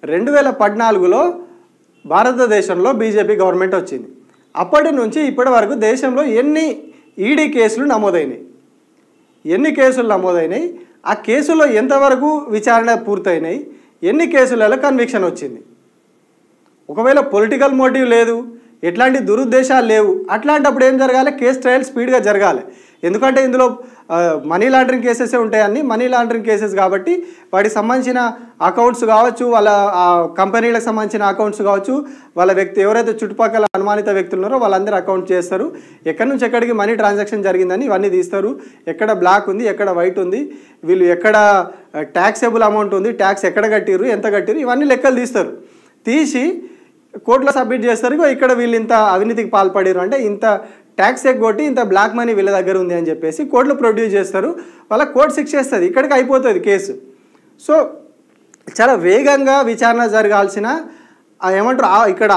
2014లో భారతదేశంలో BJP government వచ్చింది. అప్పటి నుంచి ఇప్పటి వరకు దేశంలో ఎన్ని ఈడీ కేసులు నమోదైనాయి, ఎన్ని కేసులు నమోదైనాయి, ఆ కేసులో ఎంతవరకు విచారణ పూర్తయినాయి, ఎన్ని కేసులలో కన్విక్షన్ వచ్చింది. ఒకవేళ పొలిటికల్ మోటివ్ లేదు, ఎట్లాంటి దురుద్దేశాలు లేవు, అట్లాంటప్పుడు ఏం జరగాలి, కేసు ట్రయల్ స్పీడ్గా జరగాలి. ఎందుకంటే ఇందులో మనీ లాండరింగ్ కేసెసే ఉంటాయని, మనీ లాండరింగ్ కేసెస్ కాబట్టి వాటికి సంబంధించిన అకౌంట్స్ కావచ్చు, వాళ్ళ కంపెనీలకు సంబంధించిన అకౌంట్స్ కావచ్చు, వాళ్ళ వ్యక్తి ఎవరైతే చుట్టుపక్కల అనుమానిత వ్యక్తులు ఉన్నారో వాళ్ళందరూ అకౌంట్ చేస్తారు. ఎక్కడి నుంచి ఎక్కడికి మనీ ట్రాన్సాక్షన్ జరిగిందని ఇవన్నీ తీస్తారు. ఎక్కడ బ్లాక్ ఉంది, ఎక్కడ వైట్ ఉంది, వీళ్ళు ఎక్కడ ట్యాక్సేబుల్ అమౌంట్ ఉంది, ట్యాక్స్ ఎక్కడ కట్టిర్రు, ఎంత కట్టిర్రు, ఇవన్నీ లెక్కలు తీస్తారు. తీసి కోర్టులో సబ్మిట్ చేస్తారు. ఇక్కడ వీళ్ళు ఇంత అవినీతికి పాల్పడారు అంటే ఇంత ట్యాక్స్ ఎగ్గొట్టి ఇంత బ్లాక్ మనీ వీళ్ళ దగ్గర ఉంది అని చెప్పేసి కోర్టులో ప్రొడ్యూస్ చేస్తారు. వాళ్ళ కోర్టు శిక్ష చేస్తుంది, ఇక్కడికి అయిపోతుంది కేసు. సో చాలా వేగంగా విచారణ జరగాల్సిన ఏమంటారు ఇక్కడ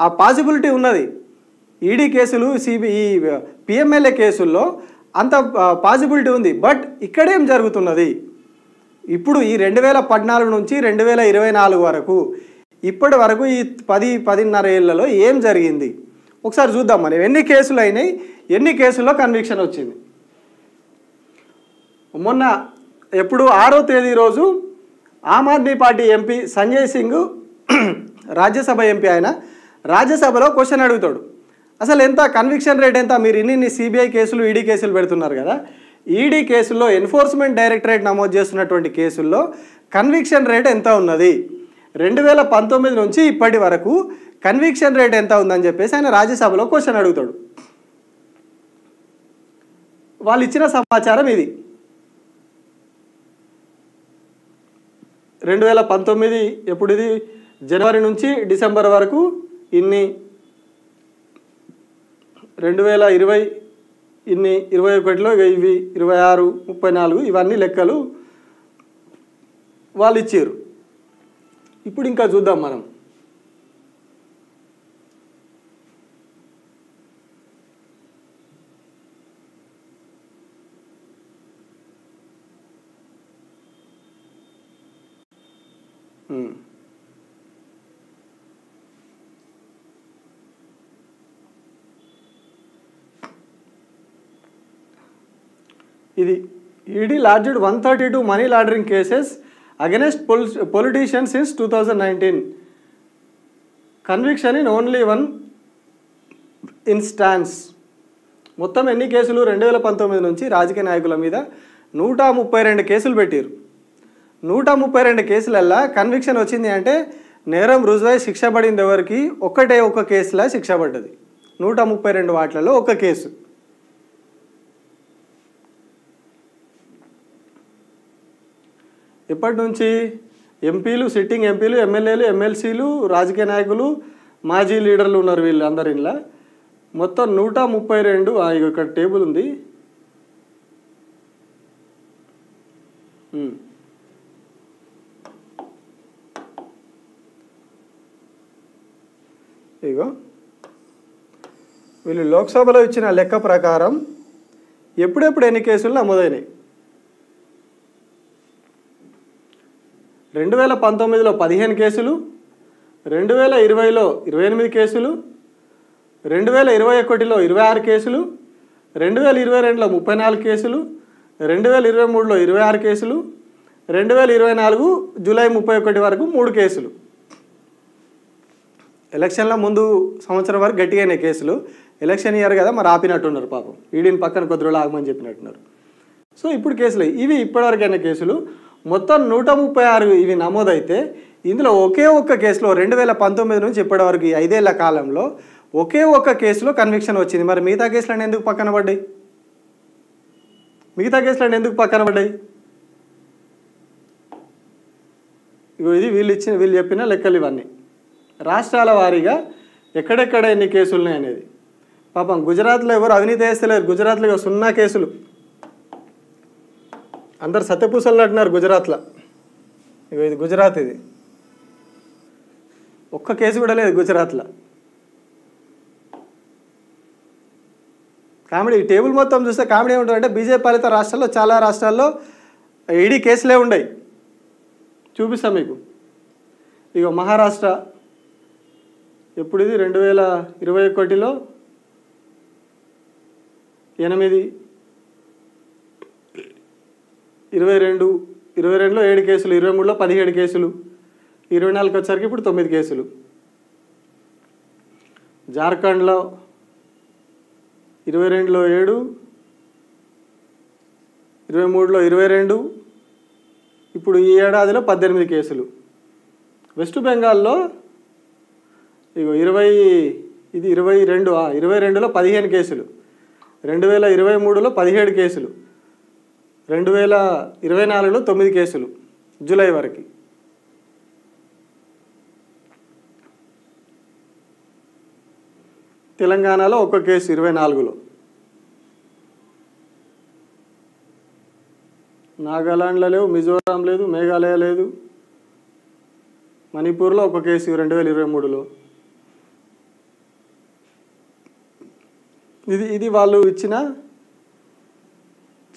ఆ పాసిబిలిటీ ఉన్నది. ఈడీ కేసులు, ఈ పిఎంఎల్ఏ కేసుల్లో అంత పాసిబిలిటీ ఉంది. బట్ ఇక్కడేం జరుగుతున్నది, ఇప్పుడు ఈ 2014 నుంచి 2024 వరకు ఇప్పటి వరకు ఈ 10-10.5 ఏళ్లలో ఏం జరిగింది ఒకసారి చూద్దాం. మనం ఎన్ని కేసులు అయినాయి, ఎన్ని కేసుల్లో కన్విక్షన్ వచ్చింది. మొన్న ఎప్పుడు 6వ తేదీ రోజు Aam Aadmi party MP Sanjay Singh Rajya Sabha MP, ఆయన రాజ్యసభలో క్వశ్చన్ అడుగుతాడు, అసలు ఎంత కన్విక్షన్ రేట్ ఎంత, మీరు ఇన్ని సిబిఐ కేసులు, ఈడీ కేసులు పెడుతున్నారు కదా, ఈడీ కేసుల్లో ఎన్ఫోర్స్మెంట్ డైరెక్టరేట్ నమోదు చేస్తున్నటువంటి కేసుల్లో కన్విక్షన్ రేట్ ఎంత ఉన్నది, 2019 నుంచి ఇప్పటి వరకు కన్విక్షన్ రేట్ ఎంత ఉందని చెప్పేసి ఆయన రాజ్యసభలో క్వశ్చన్ అడుగుతాడు. వాళ్ళు ఇచ్చిన సమాచారం ఇది. 2019 ఎప్పుడు, ఇది జనవరి నుంచి డిసెంబర్ వరకు ఇన్ని, 2020 ఇన్ని, 21లో ఇవి 26, 34 ఇవన్నీ లెక్కలు వాళ్ళు ఇచ్చారు. ఇప్పుడు ఇంకా చూద్దాం మనం. ఇది ED lodged 132 money laundering cases against politicians since 2019. Conviction in only one instance. మొత్తం ఎన్ని కేసులు 2019 నుంచి రాజకీయ నాయకుల మీద 132 కేసులు పెట్టారు. 132 కేసులల్లా కన్విక్షన్ వచ్చింది అంటే నేరం రుజువై శిక్ష పడింది ఎవరికి, ఒక్క కేసులా శిక్ష పడ్డది. 132 వాటిలలో ఒక కేసు. ఇప్పటి నుంచి ఎంపీలు, సిట్టింగ్ ఎంపీలు, ఎమ్మెల్యేలు, ఎమ్మెల్సీలు, రాజకీయ నాయకులు, మాజీ లీడర్లు ఉన్నారు వీళ్ళు అందరు. ఇలా మొత్తం 132. ఇక్కడ టేబుల్ ఉంది. ఇగో వీళ్ళు లోక్సభలో ఇచ్చిన లెక్క ప్రకారం ఎప్పుడెప్పుడు ఎన్ని కేసులు నమోదైనాయి. 2019లో 15 కేసులు, 2020లో 28 కేసులు, 2021లో 26 కేసులు, 2022లో 34 కేసులు, 2023లో 26 కేసులు, 2024 జూలై 31 వరకు 3 కేసులు. ఎలక్షన్ల ముందు సంవత్సరం వరకు గట్టిగానే కేసులు, ఎలక్షన్ ఇయర్ కదా మరి ఆపినట్టున్నారు పాపం, ఈడీని పక్కన కొద్ది రోజులు ఆగమని చెప్పినట్టున్నారు. సో ఇప్పుడు కేసులు ఇవి ఇప్పటివరకైన కేసులు మొత్తం 136 ఇవి నమోదైతే ఇందులో ఒకే ఒక్క కేసులో 2019 నుంచి ఇప్పటి వరకు 5 ఏళ్ల కాలంలో ఒకే ఒక్క కేసులో కన్విక్షన్ వచ్చింది. మరి మిగతా కేసులన్నీ ఎందుకు పక్కన పడ్డాయి? ఇది వీళ్ళు చెప్పిన లెక్కలు ఇవన్నీ. రాష్ట్రాల వారీగా ఎక్కడెక్కడ ఎన్ని కేసులు ఉన్నాయి అనేది. పాపం గుజరాత్లో ఎవరు అవినీతి చేస్తలేరు. గుజరాత్లో 0 కేసులు. అందరు సత్యపూసలు అంటున్నారు గుజరాత్లో. ఇది గుజరాత్, ఇది ఒక్క కేసు కూడా లేదు గుజరాత్లో. కామెడీ. ఈ టేబుల్ మొత్తం చూస్తే కామెడీ ఏముంటుందంటే బీజేపీ పాలిత రాష్ట్రాల్లో చాలా రాష్ట్రాల్లో ఈడీ కేసులే ఉన్నాయి. చూపిస్తాం మీకు. ఇక మహారాష్ట్ర ఎప్పుడు ఇది 2021లో 8, 22లో 7 కేసులు, 23లో 17 కేసులు, 24కి వచ్చరికి ఇప్పుడు 9 కేసులు. జార్ఖండ్లో 22లో 7, 23లో 22, ఇప్పుడు ఈ ఏడాదిలో 18 కేసులు. వెస్ట్ బెంగాల్లో ఇగో 22లో 15 కేసులు, 2023లో 17 కేసులు, 2024లో 9 కేసులు జూలై వరకు. తెలంగాణలో 1 కేసు 24లో. నాగాలాండ్లో లేవు, మిజోరాం లేదు, మేఘాలయ లేదు, మణిపూర్లో 1 కేసు 2023లో. ఇది వాళ్ళు ఇచ్చిన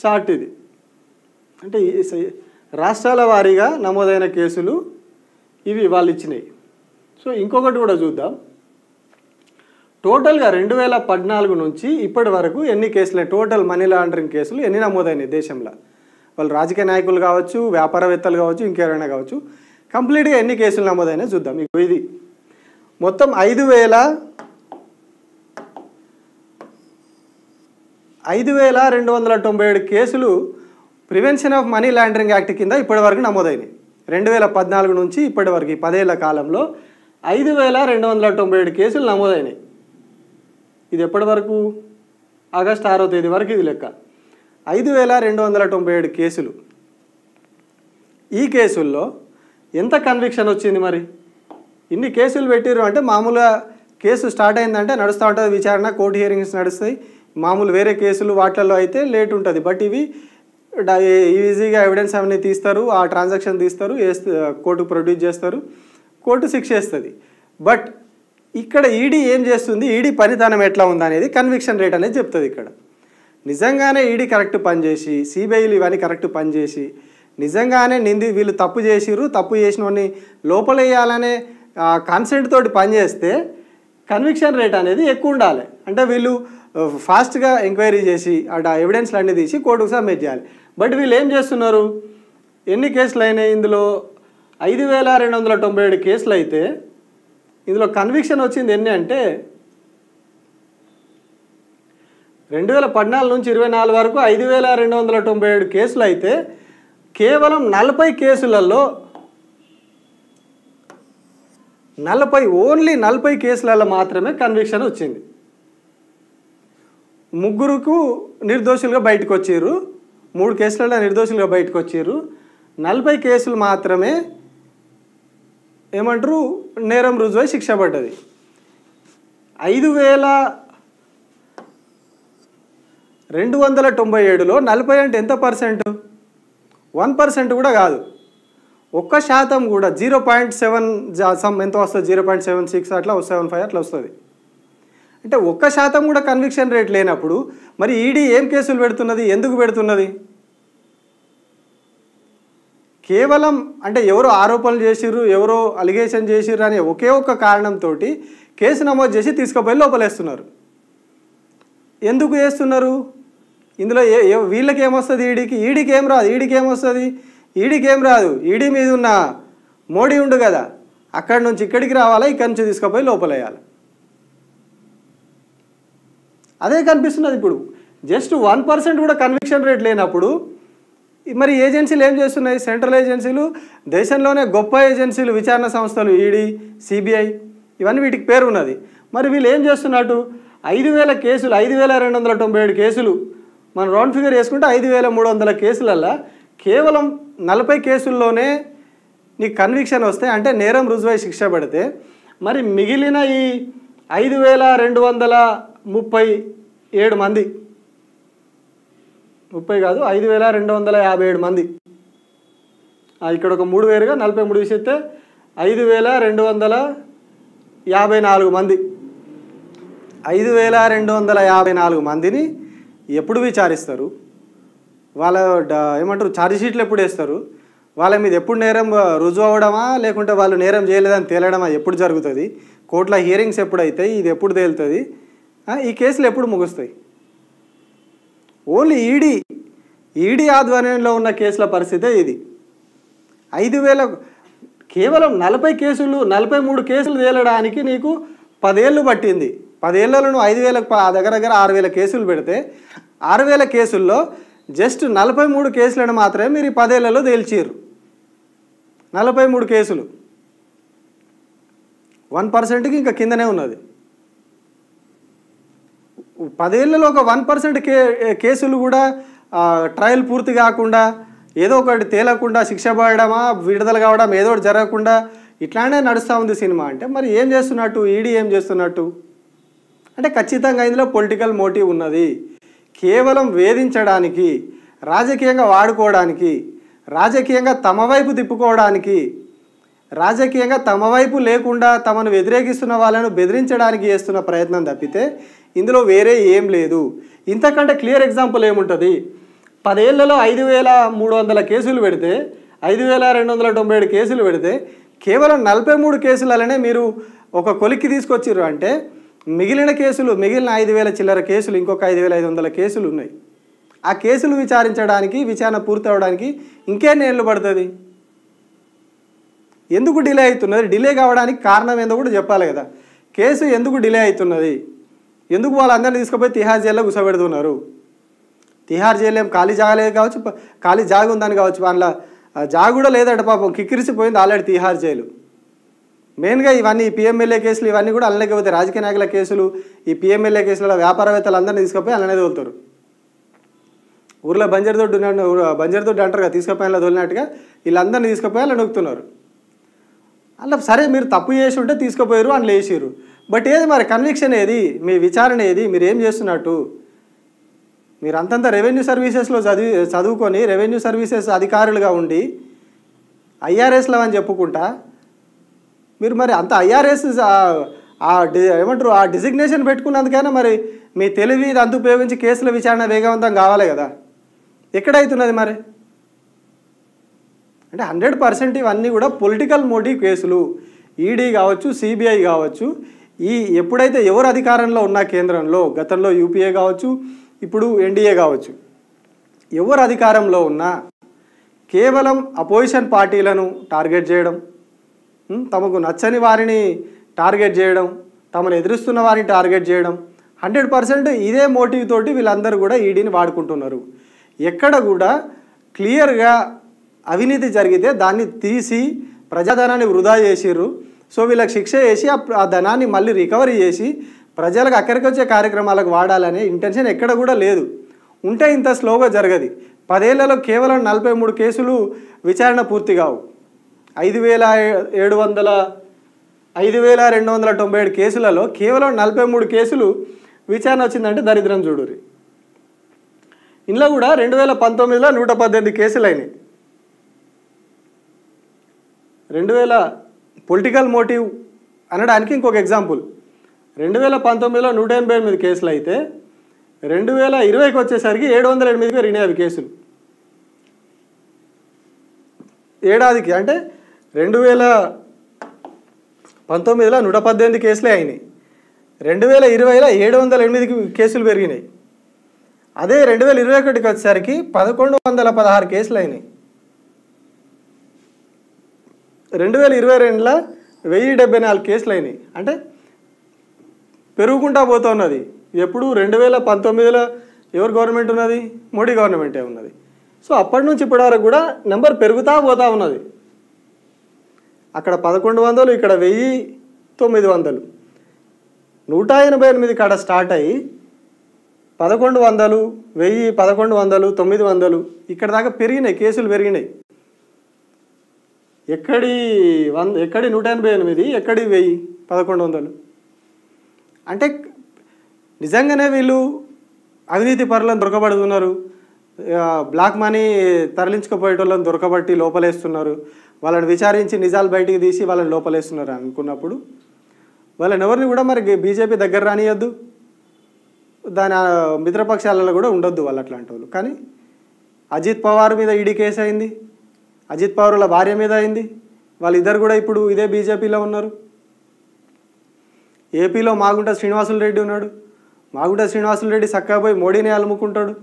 చార్ట్. ఇది అంటే రాష్ట్రాల వారీగా నమోదైన కేసులు ఇవి వాళ్ళు ఇచ్చినాయి. సో ఇంకొకటి కూడా చూద్దాం. టోటల్గా 2014 నుంచి ఇప్పటి వరకు ఎన్ని కేసులు, టోటల్ మనీ లాండరింగ్ కేసులు ఎన్ని నమోదైనాయి దేశంలో? వాళ్ళు రాజకీయ నాయకులు కావచ్చు, వ్యాపారవేత్తలు కావచ్చు, ఇంకెవరైనా కావచ్చు, కంప్లీట్గా ఎన్ని కేసులు నమోదైనాయి చూద్దాం. మీకు ఇది మొత్తం 5,297 కేసులు prevention of money laundering act కింద ఇప్పటి వరకు నమోదైనాయి. 2014 నుంచి ఇప్పటి వరకు ఈ 10 ఏళ్ల కాలంలో 5,297 కేసులు నమోదైనాయి. ఇది ఎప్పటి వరకు? ఆగస్టు 6వ తేదీ వరకు ఇది లెక్క. 5,297 కేసులు. ఈ కేసుల్లో ఎంత కన్విక్షన్ వచ్చింది? మరి ఇన్ని కేసులు పెట్టిరు అంటే మామూలుగా కేసు స్టార్ట్ అయిందంటే నడుస్తూ ఉంటుంది విచారణ, కోర్టు హియరింగ్స్ నడుస్తాయి. మామూలు వేరే కేసులు వాటిల్లో అయితే లేట్ ఉంటుంది. బట్ ఇవి ఈజీగా ఎవిడెన్స్ అవన్నీ తీస్తారు, ఆ ట్రాన్సాక్షన్ తీస్తారు, కోర్టుకు ప్రొడ్యూస్ చేస్తారు, కోర్టు శిక్ష వేస్తుంది. బట్ ఇక్కడ ఈడీ ఏం చేస్తుంది, ఈడీ పనితనం ఎట్లా ఉందనేది కన్విక్షన్ రేట్ అనేది చెప్తుంది. ఇక్కడ నిజంగానే ఈడీ కరెక్ట్ పనిచేసి, సిబిఐలు ఇవన్నీ కరెక్ట్ పనిచేసి, నిజంగానే వీళ్ళు తప్పు చేసిర్రు, తప్పు చేసిన వాడిని లోపలేయాలనే కాన్సెప్ట్ తోటి పనిచేస్తే కన్విక్షన్ రేట్ అనేది ఎక్కువ ఉండాలి. అంటే వీళ్ళు ఫాస్ట్గా ఎంక్వైరీ చేసి అటు ఎవిడెన్స్లు అన్నీ తీసి కోర్టుకు సబ్మిట్ చేయాలి. బట్ వీళ్ళు ఏం చేస్తున్నారు? ఎన్ని కేసులు అయినాయి? ఇందులో 5,297 కేసులు అయితే ఇందులో కన్విక్షన్ వచ్చింది ఎన్ని అంటే 2014 నుంచి 24 వరకు 5,297 కేసులు అయితే కేవలం 40 కేసులలో ఓన్లీ 40 కేసులలో మాత్రమే కన్విక్షన్ వచ్చింది. 3 నిర్దోషులుగా బయటకు వచ్చారు, 3 కేసులలో నిర్దోషులుగా బయటకు వచ్చారు. 40 కేసులు మాత్రమే ఏమంటారు నేరం రుజువై శిక్ష పడ్డది. 5,297లో 40 అంటే ఎంత పర్సెంట్? 1% కూడా కాదు, 1% కూడా 0.7 ఎంత వస్తుంది? 0.76 అట్లా 75 అట్లా వస్తుంది. అంటే 1% కూడా కన్విక్షన్ రేట్ లేనప్పుడు మరి ఈడీ ఏం కేసులు పెడుతున్నది, ఎందుకు పెడుతున్నది? కేవలం అంటే ఎవరో ఆరోపణలు చేసిర్రు, ఎవరో అలిగేషన్ చేసిర్రు అనే ఒకే ఒక్క కారణంతో కేసు నమోదు చేసి తీసుకుపోయి లోపలేస్తున్నారు. ఎందుకు చేస్తున్నారు? ఇందులో వీళ్ళకి ఏమొస్తుంది? ఈడీకి ఏం రాదు. ఈడీకి ఏం రాదు. ఈడీ మీద ఉన్న మోడీ ఉండు కదా, అక్కడి నుంచి ఇక్కడికి రావాలా, ఇక్కడి నుంచి తీసుకుపోయి లోపలేయాలి. అదే కనిపిస్తున్నది. ఇప్పుడు జస్ట్ 1% కూడా కన్విక్షన్ రేట్ లేనప్పుడు మరి ఏజెన్సీలు ఏం చేస్తున్నాయి? సెంట్రల్ ఏజెన్సీలు, దేశంలోనే గొప్ప ఏజెన్సీలు, విచారణ సంస్థలు, ఈడీ, సిబిఐ, ఇవన్నీ వీటికి పేరు ఉన్నది. మరి వీళ్ళు ఏం చేస్తున్నట్టు 5,000 కేసులు, 5,297 కేసులు మనం రౌండ్ ఫిగర్ వేసుకుంటే 5,300 కేసులల్లో కేవలం 40 కేసుల్లోనే నీకు కన్విక్షన్ వస్తే, అంటే నేరం రుజువై శిక్ష పడితే, మరి మిగిలిన ఈ 5,237 మంది, 30 కాదు 5,257 మంది, ఇక్కడ ఒక 3 వేరుగా 43 తీసేస్తే 5,254 మంది, 5,254 మందిని ఎప్పుడు విచారిస్తారు? వాళ్ళ ఏమంటారు ఛార్జ్ షీట్లు ఎప్పుడు వేస్తారు? వాళ్ళ మీద ఎప్పుడు నేరం రుజువు అవ్వడమా లేకుంటే వాళ్ళు నేరం చేయలేదని తేలడమా ఎప్పుడు జరుగుతుంది? కోర్టులో హియరింగ్స్ ఎప్పుడు అవుతాయి? ఇది ఎప్పుడు తేలుతుంది? ఈ కేసులు ఎప్పుడు ముగుస్తాయి? ఓన్లీ ఈడీ ఆధ్వర్యంలో ఉన్న కేసుల పరిస్థితే ఇది. 5,000 కేవలం 40 కేసులు 43 కేసులు తేలడానికి నీకు 10 ఏళ్ళు పట్టింది. 10 ఏళ్లలో నువ్వు 5,000 దగ్గర 6,000 కేసులు పెడితే 6,000 కేసుల్లో జస్ట్ 43 కేసులను మాత్రమే మీరు 10 ఏళ్లలో తేల్చారు. 43 కేసులు 1%కి ఇంకా కిందనే ఉన్నది. 10 ఏళ్లలో ఒక 1% కేసులు కూడా ట్రయల్ పూర్తి కాకుండా ఏదో ఒకటి తేలకుండా శిక్ష పడడమా విడుదల కావడం ఏదో ఒకటి జరగకుండా ఇట్లానే నడుస్తూ ఉంది సినిమా. అంటే మరి ఏం చేస్తున్నట్టు? ఈడీ ఏం చేస్తున్నట్టు? అంటే ఖచ్చితంగా ఇందులో పొలిటికల్ మోటివ్ ఉన్నది. కేవలం వేధించడానికి, రాజకీయంగా వాడుకోవడానికి, రాజకీయంగా తమ వైపు తిప్పుకోవడానికి, రాజకీయంగా తమ వైపు లేకుండా తమను వ్యతిరేకిస్తున్న వాళ్ళను బెదిరించడానికి చేస్తున్న ప్రయత్నం తప్పితే ఇందులో వేరే ఏం లేదు. ఇంతకంటే క్లియర్ ఎగ్జాంపుల్ ఏముంటుంది? 10 ఏళ్లలో 5,300 కేసులు పెడితే 5,297 కేసులు పెడితే కేవలం 43 కేసులనే మీరు ఒక కొలిక్కి తీసుకొచ్చారు. అంటే మిగిలిన 5,000 చిల్లర కేసులు, ఇంకొక 5,500 కేసులు ఉన్నాయి. ఆ కేసులు విచారించడానికి, విచారణ పూర్తి అవడానికి ఇంకేం ఏళ్ళు పడుతుంది? ఎందుకు డిలే అవుతున్నది? డిలే కావడానికి కారణం ఏందో కూడా చెప్పాలి కదా. కేసు ఎందుకు డిలే అవుతున్నది? ఎందుకు వాళ్ళందరినీ తీసుకుపోయి తిహార్ జైల్లో కూర్చోబెడుతున్నారు? తిహార్ జైలు ఏం ఖాళీ జాగలేదు కావచ్చు, ఖాళీ జాగ ఉందని కావచ్చు, వాళ్ళ జాగ కూడా లేదట పాపం, కిక్కిరిసిపోయింది ఆల్రెడీ తిహార్ జైలు. మెయిన్గా ఇవన్నీ పిఎంఎల్ఏ కేసులు ఇవన్నీ కూడా అలానే పోతే రాజకీయ నాయకుల కేసులు, ఈ పిఎంఎల్ఏ కేసులలో వ్యాపారవేత్తలు అందరినీ తీసుకుపోయి అలానే తోలుతారు. ఊర్లో బంజరుదొడ్డు అంటారు కదా, తీసుకుపోయి తోలినట్టుగా వీళ్ళందరినీ తీసుకుపోయి అలా నొక్కుతున్నారు. అలా సరే మీరు తప్పు చేసి ఉంటే తీసుకుపోయారు అని లేచిర్రు. బట్ ఏది మరి కన్విక్షన్ ఏది? మీ విచారణ ఏది? మీరు ఏం చేస్తున్నట్టు? మీరు అంతంత రెవెన్యూ సర్వీసెస్లో చదువుకొని రెవెన్యూ సర్వీసెస్ అధికారులుగా ఉండి ఐఆర్ఎస్లో అని చెప్పుకుంటా మీరు మరి అంత ఐఆర్ఎస్ ఏమంటారు ఆ డిజిగ్నేషన్ పెట్టుకున్నందుకైనా మరి మీ తెలివి ఇదంతా ఉపయోగించి కేసుల విచారణ వేగవంతం కావాలి కదా. ఎక్కడైతున్నది మరి? అంటే 100% ఇవన్నీ కూడా పొలిటికల్ మోటివ్ కేసులు. ఈడీ కావచ్చు, సిబిఐ కావచ్చు, ఎప్పుడైతే ఎవరు అధికారంలో ఉన్న కేంద్రంలో, గతంలో యూపీఏ కావచ్చు, ఇప్పుడు ఎన్డీఏ కావచ్చు, ఎవరు అధికారంలో ఉన్నా కేవలం అపోజిషన్ పార్టీలను టార్గెట్ చేయడం, తమకు నచ్చని వారిని టార్గెట్ చేయడం, తమను ఎదురుస్తున్న వారిని టార్గెట్ చేయడం, 100% ఇదే మోటివ్ తోటి వీళ్ళందరూ కూడా ఈడీని వాడుకుంటున్నారు. ఎక్కడ కూడా క్లియర్గా అవినీతి జరిగితే దాన్ని తీసి ప్రజాధనాన్ని వృధా చేసిర్రు. సో వీళ్ళకి శిక్ష చేసి ఆ ధనాన్ని మళ్ళీ రికవరీ చేసి ప్రజలకు అక్కడికి వచ్చే కార్యక్రమాలకు వాడాలనే ఇంటెన్షన్ ఎక్కడ కూడా లేదు. ఉంటే ఇంత స్లోగా జరగదు. 10 ఏళ్లలో కేవలం 43 కేసులు విచారణ పూర్తి కావు. 5,297 కేసులలో కేవలం 43 కేసులు విచారణ వచ్చిందంటే దరిద్రం చూడురి. ఇందులో కూడా 2019లో 118 కేసులు అయినాయి. 2000 పొలిటికల్ మోటివ్ అనడానికి ఇంకొక ఎగ్జాంపుల్. 2019లో 188 కేసులు అయితే 2020కి వచ్చేసరికి 708కి పెరిగినాయి అవి కేసులు. ఏడాదికి అంటే 2019లో 118 కేసులే అయినాయి. 2020లో 708 కేసులు పెరిగినాయి. అదే 2021కి వచ్చేసరికి 1,116 కేసులు అయినాయి. 2022లో 1,074 కేసులు అయినాయి. అంటే పెరుగుకుంటా పోతున్నది. ఎప్పుడు 2019లో ఎవరు గవర్నమెంట్ ఉన్నది? మోడీ గవర్నమెంటే ఉన్నది. సో అప్పటి నుంచి ఇప్పటి వరకు కూడా నెంబర్ పెరుగుతూ పోతూ ఉన్నది. అక్కడ 1,100, ఇక్కడ 1,900, 188 కాడ స్టార్ట్ అయ్యి 1,100, 1,000, 1,100, 900 ఇక్కడ దాకా పెరిగినాయి, కేసులు పెరిగినాయి. ఎక్కడి 188, ఎక్కడి 1,000, 1,100. అంటే నిజంగానే వీళ్ళు అవినీతి పరులను దొరకబడుతున్నారు. Black money తరలించుకుపోయేటోళ్ళని దొరకబట్టి లోపలేస్తున్నారు. వాళ్ళని విచారించి నిజాలు బయటికి తీసి వాళ్ళని లోపలేస్తున్నారు అనుకున్నప్పుడు వాళ్ళని ఎవరిని కూడా మరి బీజేపీ దగ్గర రానియద్దు, దాని మిత్రపక్షాలలో కూడా ఉండొద్దు వాళ్ళు అట్లాంటి వాళ్ళు. కానీ అజిత్ పవార్ మీద ఈడీ కేసు అయింది, అజిత్ పవార్ల భార్య మీద అయింది. వాళ్ళిద్దరు కూడా ఇప్పుడు ఇదే బీజేపీలో ఉన్నారు. ఏపీలో మాగుంట శ్రీనివాసులు రెడ్డి ఉన్నాడు. మాగుంట శ్రీనివాసులు రెడ్డి చక్కగా పోయి మోడీని అలుముకుంటాడు.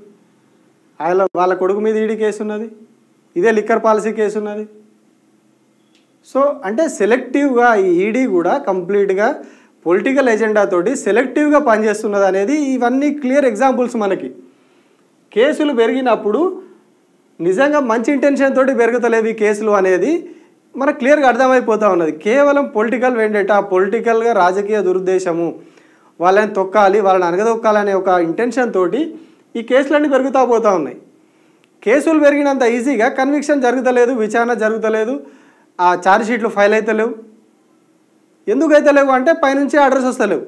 వాళ్ళ కొడుకు మీద ఈడీ కేసు ఉన్నది. ఇదే లిక్కర్ పాలసీ కేసు ఉన్నది. సో అంటే సెలెక్టివ్గా ఈ ఈడీ కూడా కంప్లీట్గా పొలిటికల్ ఎజెండా తోటి సెలెక్టివ్గా పనిచేస్తున్నది అనేది ఇవన్నీ క్లియర్ ఎగ్జాంపుల్స్. మనకి కేసులు పెరిగినప్పుడు నిజంగా మంచి ఇంటెన్షన్ తోటి పెరుగుతలేవు ఈ కేసులు అనేది మనకు క్లియర్గా అర్థమైపోతూ ఉన్నది. కేవలం పొలిటికల్ వెండేటా, పొలిటికల్గా రాజకీయ దురుద్దేశము, వాళ్ళని తొక్కాలి, వాళ్ళని అనగదొక్కాలనే ఒక ఇంటెన్షన్ తోటి ఈ కేసులన్నీ పెరుగుతూ పోతూ ఉన్నాయి. కేసులు పెరిగినంత ఈజీగా కన్విక్షన్ జరుగుతలేదు, విచారణ జరుగుతలేదు, ఆ ఛార్జ్ షీట్లు ఫైల్ అవుతలేవు. ఎందుకు అవుతలేవు అంటే పైనుంచి ఆర్డర్స్ వస్తలేవు.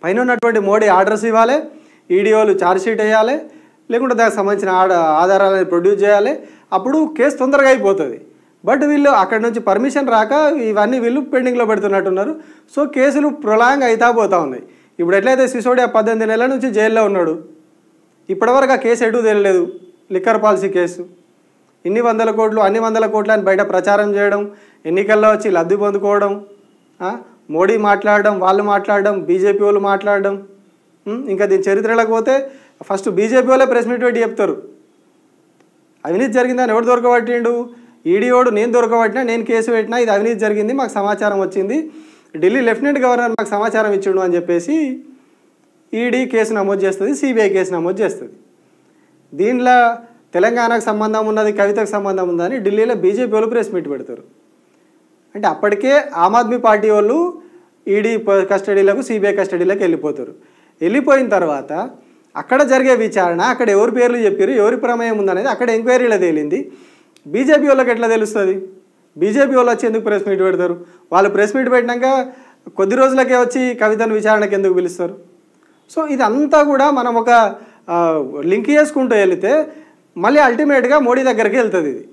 పైన ఉన్నటువంటి మోడీ ఆర్డర్స్ ఇవ్వాలి, ఈడీఓలు ఛార్జ్ షీట్ వేయాలి, లేకుంటే దానికి సంబంధించిన ఆధారాలను ప్రొడ్యూస్ చేయాలి. అప్పుడు కేసు తొందరగా అయిపోతుంది. బట్ వీళ్ళు అక్కడి నుంచి పర్మిషన్ రాక ఇవన్నీ వీళ్ళు పెండింగ్లో పెడుతున్నట్టున్నారు. సో కేసులు ప్రొలాంగ్ అవుతా పోతూ ఉన్నాయి. ఇప్పుడు ఎట్లయితే సిసోడియా 18 నెలల నుంచి జైల్లో ఉన్నాడు, ఇప్పటివరకు ఆ కేసు ఎటు తెలియలేదు. లిక్కర్ పాలసీ కేసు ఇన్ని వందల కోట్లు అన్ని వందల కోట్లు అని బయట ప్రచారం చేయడం, ఎన్నికల్లో వచ్చి లబ్ధి పొందుకోవడం, మోడీ మాట్లాడడం, వాళ్ళు మాట్లాడడం, బీజేపీ వాళ్ళు మాట్లాడడం. ఇంకా దీని చరిత్రలోకి పోతే ఫస్ట్ బీజేపీ వాళ్ళే ప్రెస్ మీట్ పెట్టి చెప్తారు అవినీతి జరిగిందని. ఎవడు దొరకబట్టిండు? ఈడీఓడు నేను దొరకబట్టినా, నేను కేసు పెట్టినా, ఇది అవినీతి జరిగింది, మాకు సమాచారం వచ్చింది, ఢిల్లీ లెఫ్టినెంట్ గవర్నర్ మాకు సమాచారం ఇచ్చిండు అని చెప్పేసి ఈడీ కేసు నమోదు చేస్తుంది, సిబిఐ కేసు నమోదు చేస్తుంది. దీనిలో తెలంగాణకు సంబంధం ఉన్నది, కవితకు సంబంధం ఉందని ఢిల్లీలో బీజేపీ వాళ్ళు ప్రెస్ మీట్ పెడతారు. అంటే అప్పటికే ఆమ్ ఆద్మీ పార్టీ వాళ్ళు ఈడీ కస్టడీలకు, సిబిఐ కస్టడీలకు వెళ్ళిపోతారు. వెళ్ళిపోయిన తర్వాత అక్కడ జరిగే విచారణ, అక్కడ ఎవరి పేర్లు చెప్పారు, ఎవరి ప్రమేయం ఉందనేది అక్కడ ఎంక్వైరీలో తేలింది. బీజేపీ వాళ్ళకి ఎట్లా తెలుస్తుంది? బీజేపీ వాళ్ళు వచ్చి ఎందుకు ప్రెస్ మీట్ పెడతారు? వాళ్ళు ప్రెస్ మీట్ పెట్టినాక కొద్ది రోజులకే వచ్చి కవితను విచారణకు ఎందుకు పిలుస్తారు? సో ఇదంతా కూడా మనం ఒక లింక్ చేసుకుంటూ వెళితే మళ్ళీ అల్టిమేట్గా మోడీ దగ్గరికి వెళ్తుంది. ఇది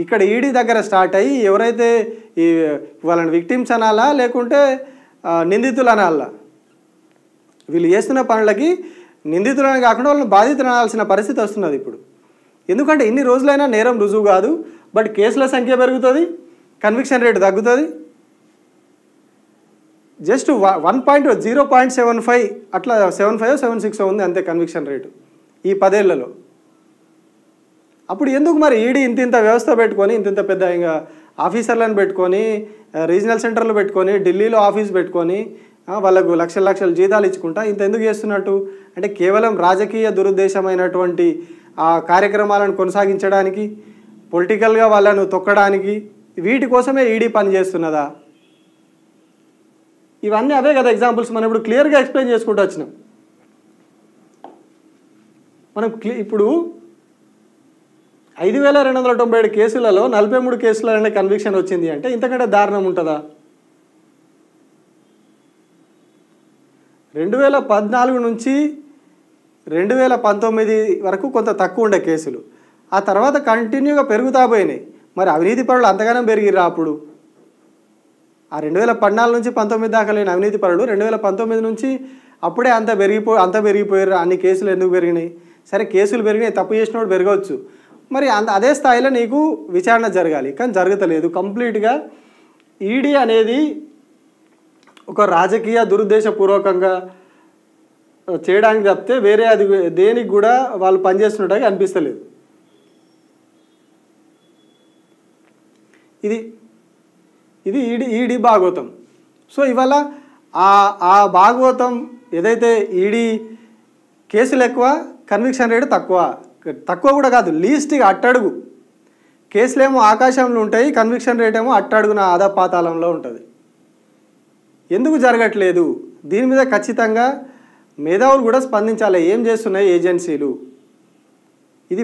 ఇక్కడ ఈడీ దగ్గర స్టార్ట్ అయ్యి ఎవరైతే ఈ వాళ్ళని విక్టిమ్స్ అనాలా లేకుంటే నిందితులు అనాలా? వీళ్ళు చేస్తున్న పనులకి నిందితులని కాకుండా వాళ్ళని బాధితులు అనాల్సిన పరిస్థితి వస్తున్నది ఇప్పుడు. ఎందుకంటే ఇన్ని రోజులైనా నేరం రుజువు కాదు, బట్ కేసుల సంఖ్య పెరుగుతుంది, కన్విక్షన్ రేటు తగ్గుతుంది. జస్ట్ 0.75 అట్లా 75 76 ఉంది అంతే కన్విక్షన్ రేటు ఈ 10 ఏళ్లలో. అప్పుడు ఎందుకు మరి ఈడీ ఇంత వ్యవస్థ పెట్టుకొని, ఇంత పెద్ద ఇంకా ఆఫీసర్లను పెట్టుకొని, రీజనల్ సెంటర్లు పెట్టుకొని, ఢిల్లీలో ఆఫీస్ పెట్టుకొని వాళ్ళకు లక్షల జీతాలు ఇచ్చుకుంటా ఇంత ఎందుకు చేస్తున్నట్టు? అంటే కేవలం రాజకీయ దురుద్దేశమైనటువంటి ఆ కార్యక్రమాలను కొనసాగించడానికి, పొలిటికల్గా వాళ్ళను తొక్కడానికి, వీటి కోసమే ఈడీ పని చేస్తున్నదా? ఇవన్నీ అవే కదా ఎగ్జాంపుల్స్. మనం ఇప్పుడు క్లియర్గా ఎక్స్ప్లెయిన్ చేసుకుంటూ వచ్చినాం. మనం ఇప్పుడు 5297 కేసులలో 43 కేసులనే కన్విక్షన్ వచ్చింది అంటే ఇంతకంటే దారుణం ఉంటుందా? 2014 నుంచి 2019 వరకు కొంత తక్కువ ఉండే కేసులు, ఆ తర్వాత కంటిన్యూగా పెరుగుతా పోయినాయి. మరి అవినీతి పరులు అంతగానం పెరిగిరా? అప్పుడు ఆ 2014 నుంచి 19 దాకా లేని అవినీతి పరులు 2019 నుంచి అప్పుడే అంత పెరిగిపోయారు. అన్ని కేసులు ఎందుకు పెరిగినాయి? సరే కేసులు పెరిగినాయి, తప్పు చేసినప్పుడు పెరగవచ్చు, మరి అదే స్థాయిలో నీకు విచారణ జరగాలి, కానీ జరగతలేదు. కంప్లీట్గా ఈడీ అనేది ఒక రాజకీయ దురుద్దేశపూర్వకంగా చేయడానికి తప్పితే వేరే అది దేనికి కూడా వాళ్ళు పనిచేస్తున్నట్టుగా అనిపిస్తలేదు. ఇది ఈడీ భాగవతం. సో ఇవాళ ఆ భాగవతం ఏదైతే ఈడీ కేసులు ఎక్కువ, కన్విక్షన్ రేటు తక్కువ కూడా కాదు, లీస్ట్గా అట్టడుగు. కేసులేమో ఆకాశంలో ఉంటాయి, కన్విక్షన్ రేట్ ఏమో అట్టడుగున అధపాతాళంలో ఉంటుంది. ఎందుకు జరగట్లేదు? దీని మీద ఖచ్చితంగా మేధావులు కూడా స్పందించాలి. ఏం చేస్తున్నాయి ఏజెన్సీలు? ఇది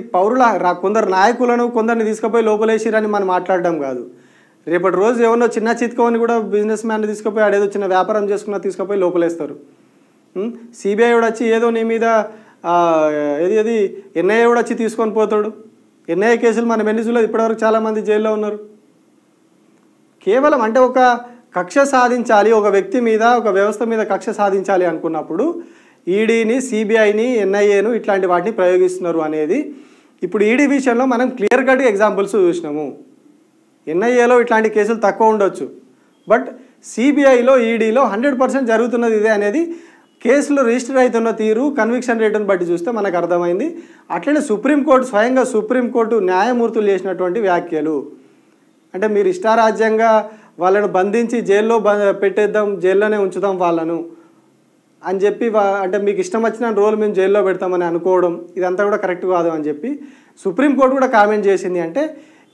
కొందరు నాయకులను కొందరిని తీసుకుపోయి లోపలేసిరని మనం మాట్లాడడం కాదు. రేపటి రోజు ఏమన్నా చిన్న చిత్కోని కూడా బిజినెస్ మ్యాన్ని తీసుకుపోయి ఆడేదో చిన్న వ్యాపారం చేసుకున్నా తీసుకుపోయి లోపలేస్తారు. సిబిఐ కూడా వచ్చి ఏదో నీ మీద ఏది ఎన్ఐఏ కూడా వచ్చి తీసుకొని పోతాడు. ఎన్ఐఏ కేసులు మనం ఎన్ని చూడలేదు, ఇప్పటివరకు చాలామంది జైల్లో ఉన్నారు. కేవలం అంటే ఒక కక్ష సాధించాలి, ఒక వ్యక్తి మీద, ఒక వ్యవస్థ మీద కక్ష సాధించాలి అనుకున్నప్పుడు ఈడీని, సిబిఐని, ఎన్ఐఏను ఇట్లాంటి వాటిని ప్రయోగిస్తున్నారు అనేది ఇప్పుడు ఈడీ విషయంలో మనం క్లియర్ కట్గా ఎగ్జాంపుల్స్ చూసినాము. ఎన్ఐఏలో ఇట్లాంటి కేసులు తక్కువ ఉండొచ్చు, బట్ సిబిఐలో ఈడీలో 100% జరుగుతున్నది ఇదే అనేది కేసులు రిజిస్టర్ అవుతున్న తీరు కన్విక్షన్ రేటును బట్టి చూస్తే మనకు అర్థమైంది. అట్లనే సుప్రీంకోర్టు స్వయంగా సుప్రీంకోర్టు న్యాయమూర్తులు చేసినటువంటి వ్యాఖ్యలు అంటే మీరు ఇష్టారాజ్యంగా వాళ్ళను బంధించి జైల్లో పెట్టేద్దాం, జైల్లోనే ఉంచుదాం వాళ్ళను అని చెప్పి అంటే మీకు ఇష్టం వచ్చిన రోజులు మేము జైల్లో పెడతామని అనుకోవడం ఇదంతా కూడా కరెక్ట్ కాదు అని చెప్పి సుప్రీంకోర్టు కూడా కామెంట్ చేసింది. అంటే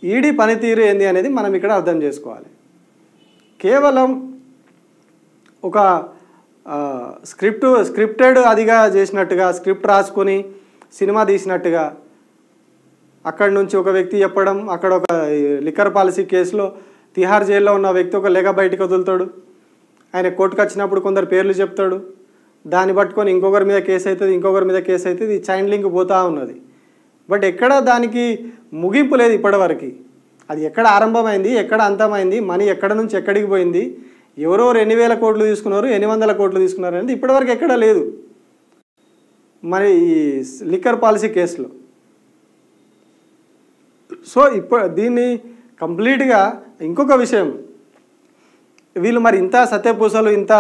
ఈడీ పనితీరు ఏంది అనేది మనం ఇక్కడ అర్థం చేసుకోవాలి. కేవలం ఒక స్క్రిప్టెడ్ అదిగా చేసినట్టుగా స్క్రిప్ట్ రాసుకొని సినిమా తీసినట్టుగా అక్కడి నుంచి ఒక వ్యక్తి చెప్పడం, అక్కడ ఒక లిక్కర్ పాలసీ కేసులో తిహార్ జైల్లో ఉన్న వ్యక్తి ఒక లేఖ బయటకు వదులుతాడు, ఆయన కోర్టుకు వచ్చినప్పుడు కొందరు పేర్లు చెప్తాడు, దాన్ని పట్టుకొని ఇంకొకరి మీద కేసు అవుతుంది, ఇంకొకరి మీద కేసు అవుతుంది, చైన్ లింక్ పోతూ ఉన్నది. బట్ ఎక్కడ దానికి ముగింపు లేదు ఇప్పటివరకు. అది ఎక్కడ ఆరంభమైంది, ఎక్కడ అంతమైంది, మనీ ఎక్కడ నుంచి ఎక్కడికి పోయింది, ఎవరెవరు 8,000 కోట్లు తీసుకున్నారు, 800 కోట్లు తీసుకున్నారు అనేది ఇప్పటివరకు ఎక్కడా లేదు. మరి ఈ లిక్కర్ పాలసీ కేసులో సో దీన్ని కంప్లీట్గా ఇంకొక విషయం, వీళ్ళు మరి ఇంత సత్యపూసలు ఇంత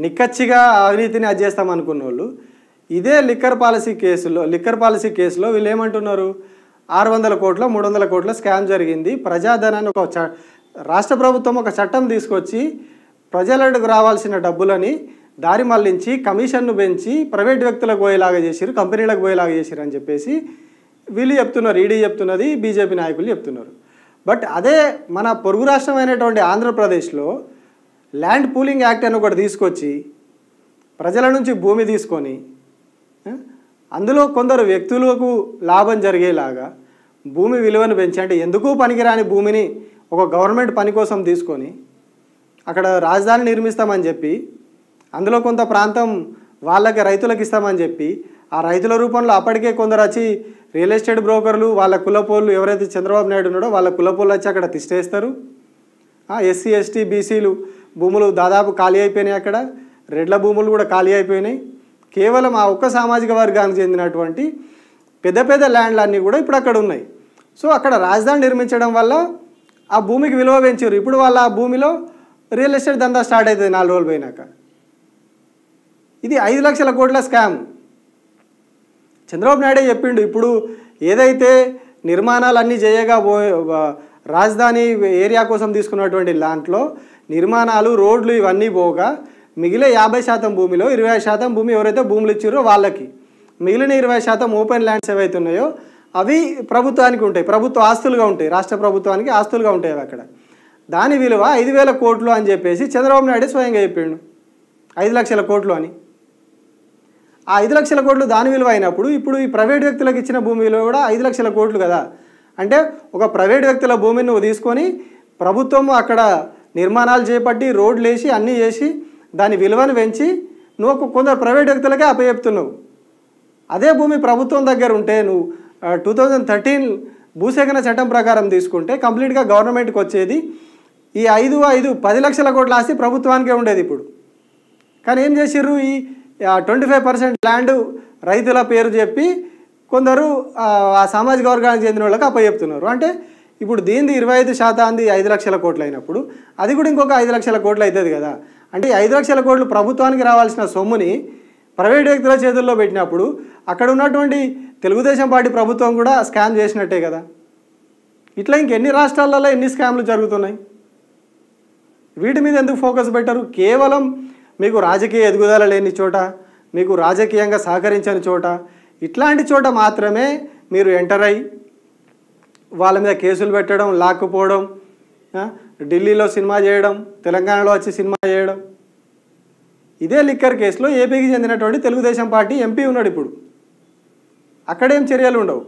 నిక్కచ్చిగా అవినీతిని అది చేస్తామనుకున్న వాళ్ళు ఇదే లిక్కర్ పాలసీ కేసులో వీళ్ళు ఏమంటున్నారు, 600 కోట్ల 300 కోట్ల స్కామ్ జరిగింది, ప్రజాధనాన్ని రాష్ట్ర ప్రభుత్వం ఒక చట్టం తీసుకొచ్చి ప్రజలకు రావాల్సిన డబ్బులని దారి మళ్లించి కమిషన్ను పెంచి ప్రైవేట్ వ్యక్తులకు పోయేలాగా చేసిరు, కంపెనీలకు పోయేలాగా చేసిరు అని చెప్పేసి వీళ్ళు చెప్తున్నారు, ఈడీ చెప్తున్నది, బీజేపీ నాయకులు చెప్తున్నారు. బట్ అదే మన పొరుగు రాష్ట్రమైనటువంటి ఆంధ్రప్రదేశ్లో ల్యాండ్ పూలింగ్ యాక్ట్ అని ఒకటి తీసుకొచ్చి ప్రజల నుంచి భూమి తీసుకొని అందులో కొందరు వ్యక్తులకు లాభం జరిగేలాగా భూమి విలువను పెంచి అంటే ఎందుకు పనికిరాని భూమిని ఒక గవర్నమెంట్ పని కోసం తీసుకొని అక్కడ రాజధాని నిర్మిస్తామని చెప్పి అందులో కొంత ప్రాంతం వాళ్ళకి రైతులకు ఇస్తామని చెప్పి ఆ రైతుల రూపంలో అప్పటికే కొందరు వచ్చి రియల్ ఎస్టేట్ బ్రోకర్లు వాళ్ళ కులపోళ్ళు ఎవరైతే చంద్రబాబు నాయుడు ఉన్నాడో వాళ్ళ కులపోళ్ళు వచ్చి అక్కడ తిష్టేస్తారు. ఎస్సీ ఎస్టీ బీసీలు భూములు దాదాపు ఖాళీ అయిపోయినాయి, అక్కడ రెడ్ల భూములు కూడా ఖాళీ అయిపోయినాయి. కేవలం ఆ ఒక్క సామాజిక వర్గానికి చెందినటువంటి పెద్ద పెద్ద ల్యాండ్లన్నీ కూడా ఇప్పుడు అక్కడ ఉన్నాయి. సో అక్కడ రాజధాని నిర్మించడం వల్ల ఆ భూమికి విలువ పెంచారు. ఇప్పుడు వాళ్ళ ఆ భూమిలో రియల్ ఎస్టేట్ దందా స్టార్ట్ అవుతుంది 4 రోజులు పోయినాక. ఇది 5 లక్షల కోట్ల స్కామ్. చంద్రబాబు నాయుడే చెప్పిండు, ఇప్పుడు ఏదైతే నిర్మాణాలన్నీ చేయగా రాజధాని ఏరియా కోసం తీసుకున్నటువంటి దాంట్లో నిర్మాణాలు రోడ్లు ఇవన్నీ పోగా మిగిలిన 50% భూమిలో 20% భూమి ఎవరైతే భూములు ఇచ్చారో వాళ్ళకి, మిగిలిన 20% ఓపెన్ ల్యాండ్స్ ఏవైతే ఉన్నాయో అవి ప్రభుత్వానికి ఉంటాయి, ప్రభుత్వ ఆస్తులుగా ఉంటాయి, రాష్ట్ర ప్రభుత్వానికి ఆస్తులుగా ఉంటాయి అక్కడ. దాని విలువ 5,000 కోట్లు అని చెప్పేసి చంద్రబాబు నాయుడు స్వయంగా చెప్పిండు, 5 లక్షల కోట్లు అని. ఆ 5 లక్షల కోట్లు దాని విలువ అయినప్పుడు ఇప్పుడు ఈ ప్రైవేట్ వ్యక్తులకు ఇచ్చిన భూమి విలువ కూడా 5 లక్షల కోట్లు కదా. అంటే ఒక ప్రైవేట్ వ్యక్తుల భూమిని నువ్వు తీసుకొని ప్రభుత్వం అక్కడ నిర్మాణాలు చేపట్టి రోడ్లు వేసి అన్నీ చేసి దాని విలువను పెంచి నువ్వు కొందరు ప్రైవేట్ వ్యక్తులకే అప్పచెప్తున్నావు. అదే భూమి ప్రభుత్వం దగ్గర ఉంటే నువ్వు 2013 భూసేకరణ చట్టం ప్రకారం తీసుకుంటే కంప్లీట్గా గవర్నమెంట్కి వచ్చేది ఈ 10 లక్షల కోట్ల ఆస్తి ప్రభుత్వానికే ఉండేది ఇప్పుడు. కానీ ఏం చేసిర్రు, ఈ 25% ల్యాండ్ రైతుల పేరు చెప్పి కొందరు ఆ సామాజిక వర్గానికి చెందిన వాళ్ళకి అప్పచెప్తున్నారు. అంటే ఇప్పుడు దీనిది 25% 5 లక్షల కోట్లు అయినప్పుడు అది కూడా ఇంకొక 5 లక్షల కోట్లు అవుతుంది కదా. అంటే 5 లక్షల కోట్లు ప్రభుత్వానికి రావాల్సిన సొమ్ముని ప్రైవేట్ వ్యక్తుల చేతుల్లో పెట్టినప్పుడు అక్కడ ఉన్నటువంటి తెలుగుదేశం పార్టీ ప్రభుత్వం కూడా స్కామ్ చేసినట్టే కదా. ఇట్లా ఇంకెన్ని రాష్ట్రాలలో ఎన్ని స్కామ్లు జరుగుతున్నాయి, వీటి మీద ఎందుకు ఫోకస్ పెట్టరు? కేవలం మీకు రాజకీయ ఎదుగుదల లేని చోట, మీకు రాజకీయంగా సహకరించని చోట, ఇట్లాంటి చోట మాత్రమే మీరు ఎంటర్ అయ్యి వాళ్ళ మీద కేసులు పెట్టడం, లాక్కుపోవడం, ఢిల్లీలో సినిమా చేయడం, తెలంగాణలో వచ్చి సినిమా చేయడం. ఇదే లిక్కర్ కేసులో ఏపీకి చెందినటువంటి తెలుగుదేశం పార్టీ ఎంపీ ఉన్నాడు ఇప్పుడు, అక్కడేం చర్యలు ఉండవు.